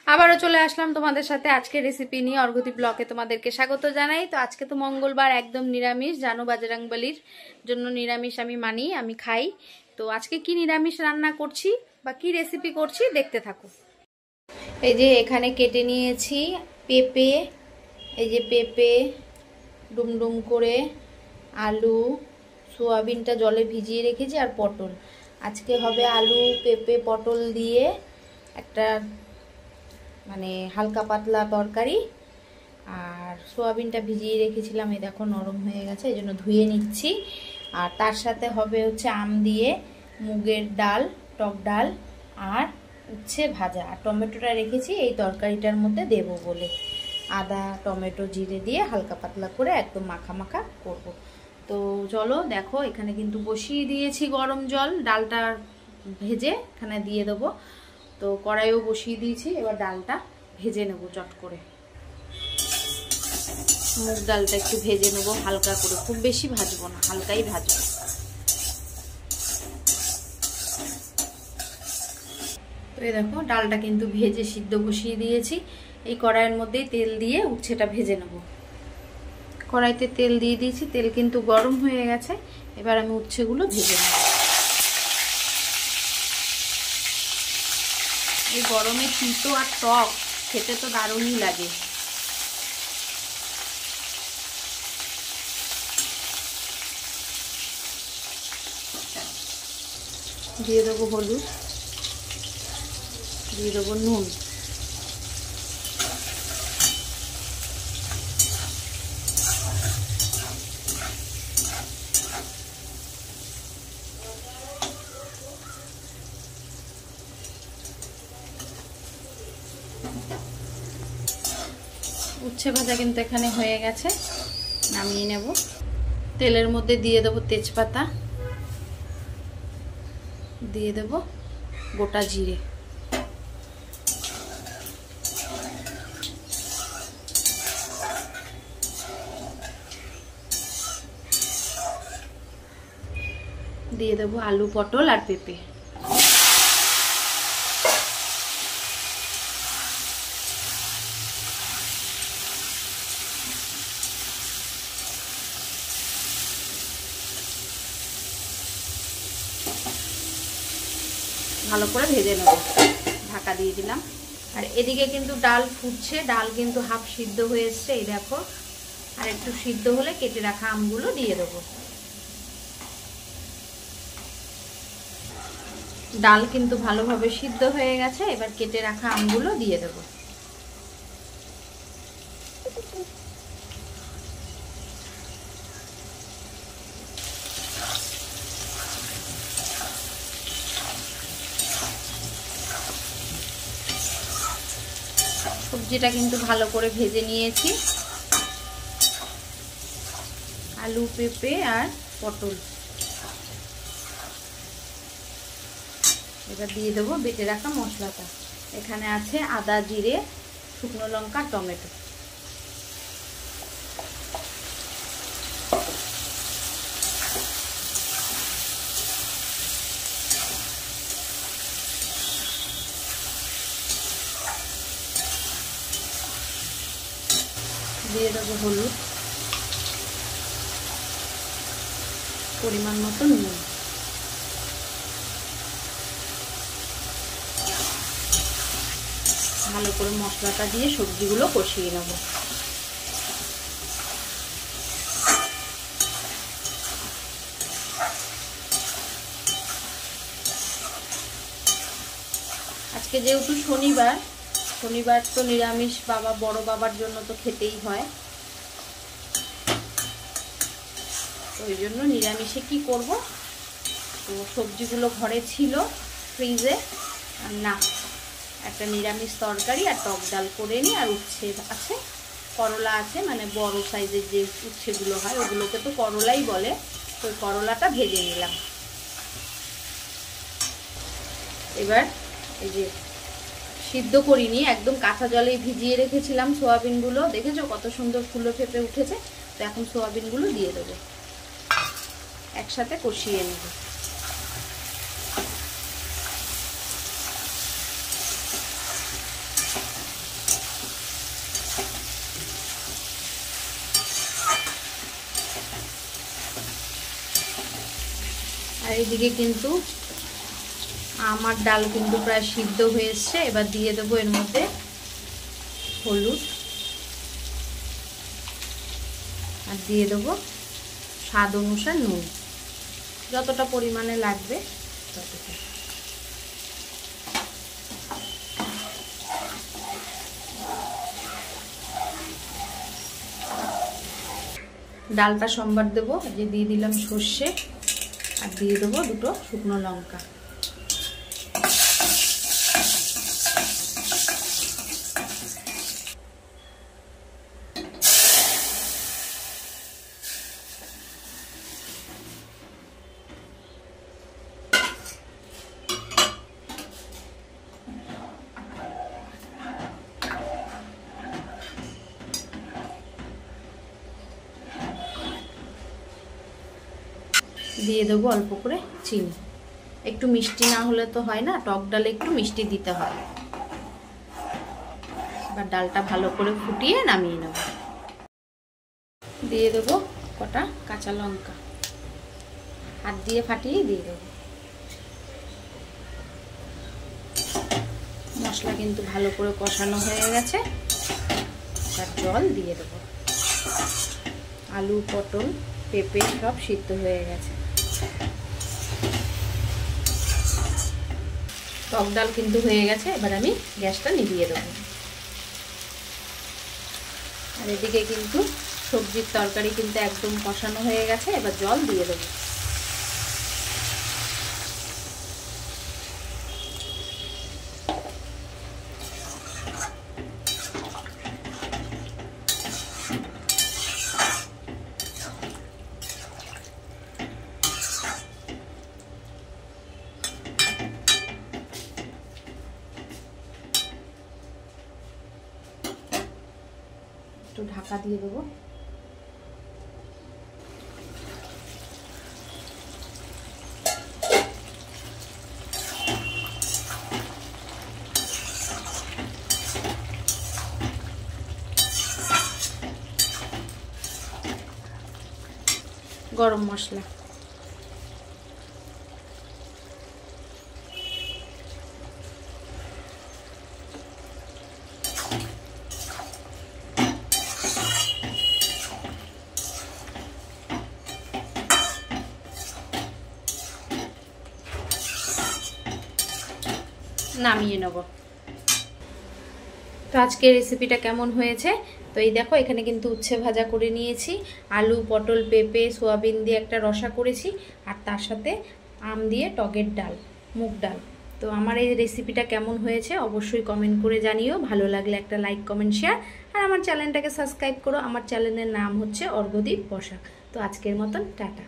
আবারও চলে আসলাম তোমাদের সাথে আজকে রেসিপি নিয়ে। অর্ঘতি ব্লকে তোমাদেরকে স্বাগত জানাই। তো আজকে তো মঙ্গলবার, একদম নিরামিষ। জানো বাজরাংবলির জন্য নিরামিষ আমি মানি, আমি খাই। তো আজকে কি নিরামিষ রান্না করছি বা কি রেসিপি করছি দেখতে থাকো। এই যে এখানে কেটে নিয়েছি পেঁপে, এই যে পেঁপে ডুমডুম করে, আলু, সোয়াবিনটা জলে ভিজিয়ে রেখেছি, আর পটল। আজকে হবে আলু পেঁপে পটল দিয়ে একটা মানে হালকা পাতলা তরকারি। আর সোয়াবিনটা ভিজিয়ে রেখেছিলাম, এই দেখো নরম হয়ে গেছে, এই জন্য ধুয়ে নিচ্ছি। আর তার সাথে হবে হচ্ছে আম দিয়ে মুগের ডাল, টক ডাল, আর উচ্ছে ভাজা। আর টমেটোটা রেখেছি এই তরকারিটার মধ্যে দেবো বলে। আদা টমেটো জিরে দিয়ে হালকা পাতলা করে একদম মাখা মাখা করব। তো চলো দেখো, এখানে কিন্তু বসিয়ে দিয়েছি গরম জল, ডালটা ভেজে এখানে দিয়ে দেবো। তো কড়াইও বসিয়ে দিয়েছি, এবার ডালটা ভেজে নেব চট করে। মুগ ডালটা একটু ভেজে নেব হালকা করে, খুব বেশি ভাজবো না, হালকাই ভাজবো। তো এই দেখো ডালটা কিন্তু ভেজে সিদ্ধ বসিয়ে দিয়েছি। এই কড়াইয়ের মধ্যেই তেল দিয়ে উচ্ছেটা ভেজে নেব। কড়াইতে তেল দিয়ে দিয়েছি, তেল কিন্তু গরম হয়ে গেছে। এবার আমি উচ্ছেগুলো ভেজে নেব। এই গরমে তিতো আর টক খেতে তো দারুণই লাগে। দিয়ে দেবো হলুদ, দিয়ে দেবো নুন, উচ্ছে ভাজা কিন্তু এখানে হয়ে গেছে, নামিয়ে নেব। তেলের মধ্যে দিয়ে দেবো তেজপাতা, দিয়ে দেব গোটা জিরে, দিয়ে দেবো আলু পটল আর পেঁপে। ভালো করে ভেজে নেব, ঢাকা দিয়ে দিলাম। আর এদিকে কিন্তু ডাল ফুটছে, ডাল কিন্তু হাফ সিদ্ধ হয়ে এসছে, এই দেখো। আর একটু সিদ্ধ হলে কেটে রাখা আমগুলো দিয়ে দেবো। ডাল কিন্তু ভালোভাবে সিদ্ধ হয়ে গেছে, এবার কেটে রাখা আমগুলো দিয়ে দেবো। সবজিটা কিন্তু ভালো করে ভেজে নিয়েছি, আলু পেঁপে আর পটল। এবার দিয়ে দেবো বেটে রাখা মশলাটা। এখানে আছে আদা জিরে শুকনো লঙ্কা টমেটো। দিয়ে দেবো হলুদ, পরিমাণ মতো নুন। ভালো করে মশলাটা দিয়ে সবজিগুলো কষিয়ে নেব। আজকে যেহেতু শনিবার, শনিবার তো নিরামিষ, বাবা বড় বাবার জন্য তো খেতেই হয়। তো ওই জন্য নিরামিষে কি করব, তো সবজিগুলো ঘরে ছিল ফ্রিজে, না একটা নিরামিষ তরকারি আর টক ডাল করে নিই। আর উচ্ছে আছে, করলা আছে, মানে বড় সাইজের যে উচ্ছেগুলো হয় ওগুলোকে তো করলাই বলে। তো করলাটা ভেজে নিলাম। এবার এই যে সিদ্ধ করিনি, একদম কাঁচা জলেই ভিজিয়ে রেখেছিলাম সোয়াবিনগুলো, দেখেছো কত সুন্দর ফুলো ফেপে উঠেছে। তো এখন সোয়াবিনগুলো দিয়ে দেবো, একসাথে কষিয়ে নেব। এইদিকে কিন্তু আমার ডাল কিন্তু প্রায় সিদ্ধ হয়ে এসছে। এবার দিয়ে দেবো এর মধ্যে হলুদ আর দিয়ে দেবো স্বাদ অনুসারে নুন, যতটা পরিমাণে লাগবে ততটা। ডালটা সম্বার দেবো, যে দিয়ে দিলাম সর্ষে আর দিয়ে দেবো দুটো শুকনো লঙ্কা। দিয়ে দেবো অল্প করে চিনি, একটু মিষ্টি না হলে তো হয় না, টক ডালে একটু মিষ্টি দিতে হয়। এবার ডালটা ভালো করে ফুটিয়ে নামিয়ে নেব। দিয়ে দেবো কটা কাঁচা লঙ্কা, হাত দিয়ে ফাটিয়ে দিয়ে দেবো। মশলা কিন্তু ভালো করে কষানো হয়ে গেছে, আর জল দিয়ে দেবো। আলু, পটল, পেঁপে সব সিদ্ধ হয়ে গেছে। টক ডাল কিন্তু হয়ে গেছে, এবার আমি গ্যাসটা নিভিয়ে দেবো। আর এদিকে কিন্তু সবজির তরকারি কিন্তু একদম কষানো হয়ে গেছে, এবার জল দিয়ে দেবো। একটু ঢাকা দিয়ে দেবো। গরম মশলা, নামিয়ে নেব। তো আজকের রেসিপিটা কেমন হয়েছে? তো এই দেখো, এখানে কিন্তু উচ্ছে ভাজা করে নিয়েছি, আলু, পটল, পেঁপে, সোয়াবিন দিয়ে একটা রসা করেছি, আর তার সাথে আম দিয়ে টকের ডাল, মুগ ডাল। তো আমার এই রেসিপিটা কেমন হয়েছে অবশ্যই কমেন্ট করে জানিও। ভালো লাগলে একটা লাইক, কমেন্ট, শেয়ার, আর আমার চ্যানেলটাকে সাবস্ক্রাইব করো। আমার চ্যানেলের নাম হচ্ছে অর্ঘদীপ বসাক। তো আজকের মতন টাটা।